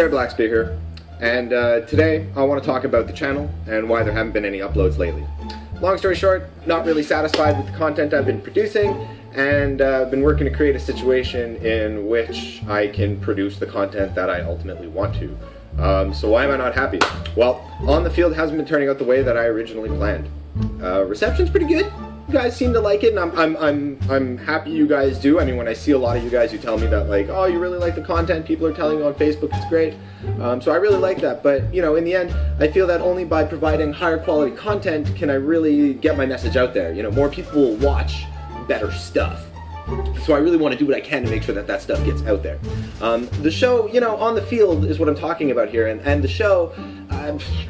Bear Blackspear here, and today I want to talk about the channel and why there haven't been any uploads lately. Long story short, not really satisfied with the content I've been producing, and I've been working to create a situation in which I can produce the content that I ultimately want to. So why am I not happy? Well, On the Field hasn't been turning out the way that I originally planned. Reception's pretty good. You guys seem to like it, and I'm happy you guys do. I mean, when I see a lot of you guys who tell me that, like, oh, you really like the content, people are telling you on Facebook it's great. So I really like that, but you know, in the end, I feel that only by providing higher quality content can I really get my message out there. You know, more people will watch better stuff. So I really want to do what I can to make sure that that stuff gets out there. The show, you know, On the Field is what I'm talking about here, and the show,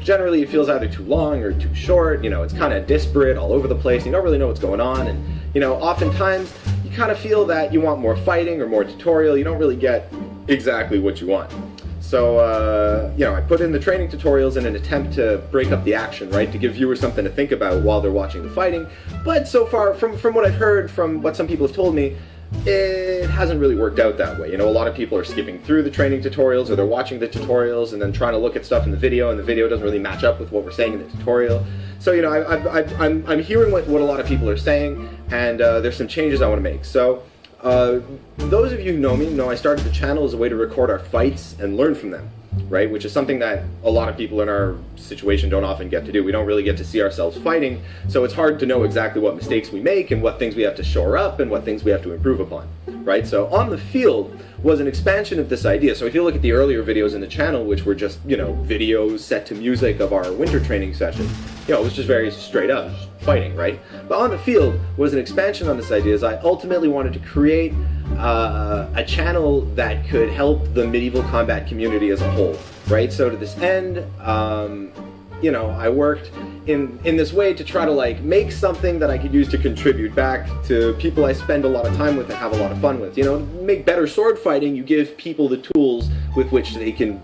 generally it feels either too long or too short. You know, it's kind of disparate all over the place. You don't really know what's going on, and you know, oftentimes you kind of feel that you want more fighting or more tutorial. You don't really get exactly what you want. So, you know, I put in the training tutorials in an attempt to break up the action, right? To give viewers something to think about while they're watching the fighting. But so far, from what I've heard, from what some people have told me, it hasn't really worked out that way. You know, a lot of people are skipping through the training tutorials, or they're watching the tutorials and then trying to look at stuff in the video, and the video doesn't really match up with what we're saying in the tutorial. So, you know, I'm hearing what a lot of people are saying, and there's some changes I want to make. So, those of you who know me know I started the channel as a way to record our fights and learn from them, right? Which is something that a lot of people in our situation don't often get to do. We don't really get to see ourselves fighting, so it's hard to know exactly what mistakes we make and what things we have to shore up and what things we have to improve upon, right? So On the Field was an expansion of this idea. So if you look at the earlier videos in the channel, which were just, you know, videos set to music of our winter training sessions, you know, it was just very straight up fighting, right? But On the Field was an expansion on this idea, as I ultimately wanted to create a channel that could help the medieval combat community as a whole, right? So to this end, you know, I worked in this way to try to like make something that I could use to contribute back to people I spend a lot of time with and have a lot of fun with. You know, make better sword fighting, you give people the tools with which they can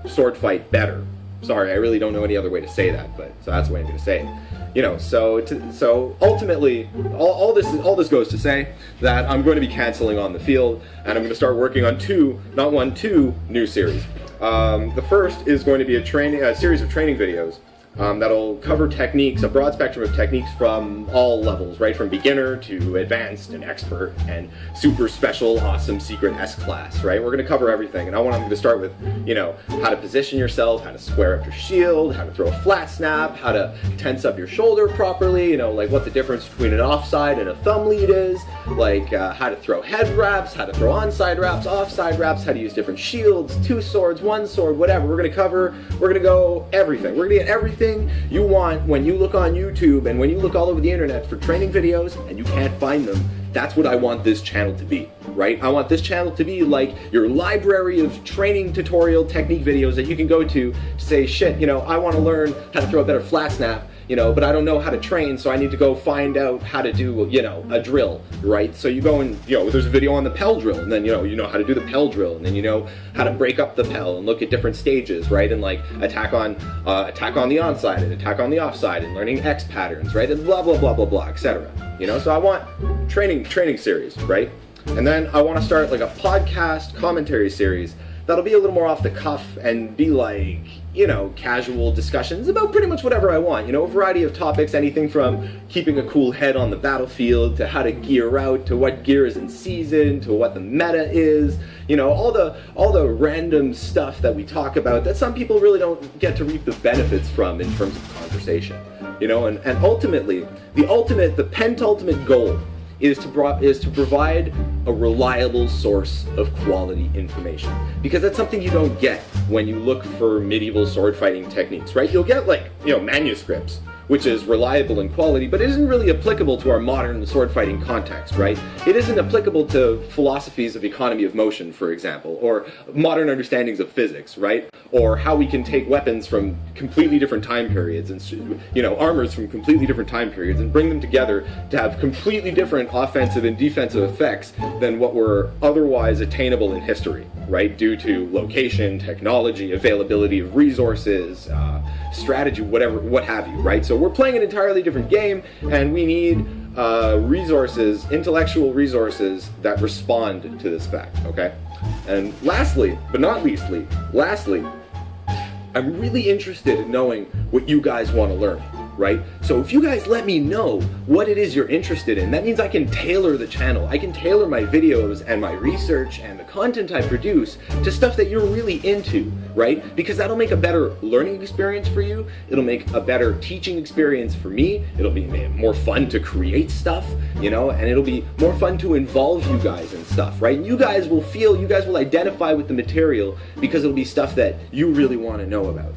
sword fight better. Sorry, I really don't know any other way to say that, but so that's the way I'm going to say it. You know, so ultimately, all this goes to say that I'm going to be canceling On the Field, and I'm going to start working on two new series. The first is going to be a series of training videos that'll cover techniques, a broad spectrum of techniques from all levels, right? From beginner to advanced and expert and super special, awesome, secret S-class, right? We're going to cover everything, and I'm going to start with, you know, how to position yourself, how to square up your shield, how to throw a flat snap, how to tense up your shoulder properly, you know, like what the difference between an offside and a thumb lead is, like how to throw head wraps, how to throw onside wraps, offside wraps, how to use different shields, 2 swords, 1 sword, whatever. We're going to go everything. We're going to get everything you want when you look on YouTube and when you look all over the internet for training videos and you can't find them. That's what I want this channel to be, right? I want this channel to be like your library of training tutorial technique videos that you can go to say, shit, you know, I want to learn how to throw a better flat snap, you know, but I don't know how to train, so I need to go find out how to do, you know, a drill, right? So you go and, you know, there's a video on the Pell drill, and then, you know how to do the Pell drill, and then you know how to break up the Pell and look at different stages, right? And like attack on the onside and attack on the offside and learning X patterns, right? And blah, blah, blah, blah, blah, etc. You know, so I want training series, right? And then I want to start like a podcast commentary series that'll be a little more off the cuff and be like, you know, casual discussions about pretty much whatever I want. You know, a variety of topics, anything from keeping a cool head on the battlefield to how to gear out, to what gear is in season, to what the meta is. You know, all the random stuff that we talk about that some people really don't get to reap the benefits from in terms of conversation. You know, and ultimately, the penultimate goal is to provide a reliable source of quality information. Because that's something you don't get when you look for medieval sword fighting techniques, right? You'll get, like, you know, manuscripts, which is reliable in quality, but it isn't really applicable to our modern sword fighting context, right? It isn't applicable to philosophies of economy of motion, for example, or modern understandings of physics, right? Or how we can take weapons from completely different time periods and, you know, armors from completely different time periods and bring them together to have completely different offensive and defensive effects than what were otherwise attainable in history, right? Due to location, technology, availability of resources, strategy, whatever, what have you, right? So we're playing an entirely different game, and we need resources, intellectual resources that respond to this fact, okay? And lastly, but not leastly, I'm really interested in knowing what you guys want to learn, right? So if you guys let me know what it is you're interested in, that means I can tailor the channel. I can tailor my videos and my research and the content I produce to stuff that you're really into, right? Because that'll make a better learning experience for you. It'll make a better teaching experience for me. It'll be more fun to create stuff, you know, and it'll be more fun to involve you guys in stuff, right? And you guys will identify with the material because it'll be stuff that you really want to know about.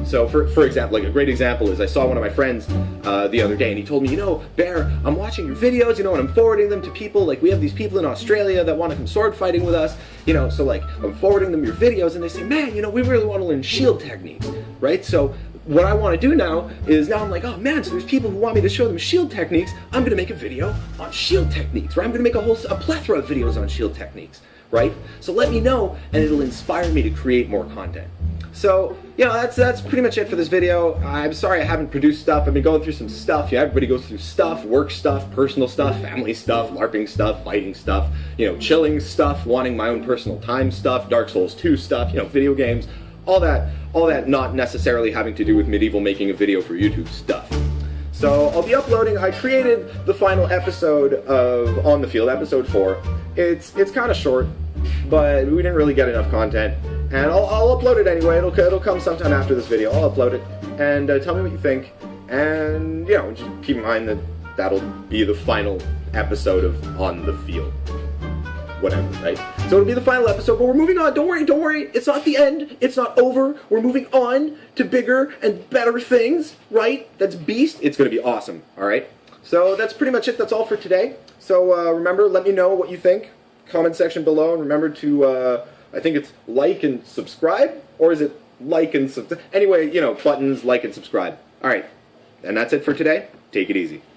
So for example, like a great example is I saw one of my friends the other day and he told me, you know, Bear, I'm watching your videos, you know, and I'm forwarding them to people, like we have these people in Australia that want to come sword fighting with us, you know, so like I'm forwarding them your videos and they say, man, you know, we really want to learn shield techniques, right? So what I want to do now I'm like, oh man, so there's people who want me to show them shield techniques, I'm going to make a video on shield techniques, right? I'm going to make a plethora of videos on shield techniques, right? So let me know and it'll inspire me to create more content. So, you know, that's pretty much it for this video. I'm sorry I haven't produced stuff. I've been going through some stuff. Yeah, everybody goes through stuff, work stuff, personal stuff, family stuff, LARPing stuff, fighting stuff, you know, chilling stuff, wanting my own personal time stuff, Dark Souls 2 stuff, you know, video games, all that not necessarily having to do with Medieval making a video for YouTube stuff. So I'll be uploading, I created the final episode of On the Field, episode 4. It's kind of short, but we didn't really get enough content. And I'll upload it anyway. It'll come sometime after this video. I'll upload it and tell me what you think. And you know, just keep in mind that that'll be the final episode of On the Field. Whatever, right? So it'll be the final episode, but we're moving on. Don't worry. It's not the end. It's not over. We're moving on to bigger and better things, right? That's Beast. It's gonna be awesome. All right. So that's pretty much it. That's all for today. So remember, let me know what you think. Comment section below, and remember to. I think it's like and subscribe, or is it like and subscribe? Anyway, you know, buttons, like and subscribe. All right, and that's it for today. Take it easy.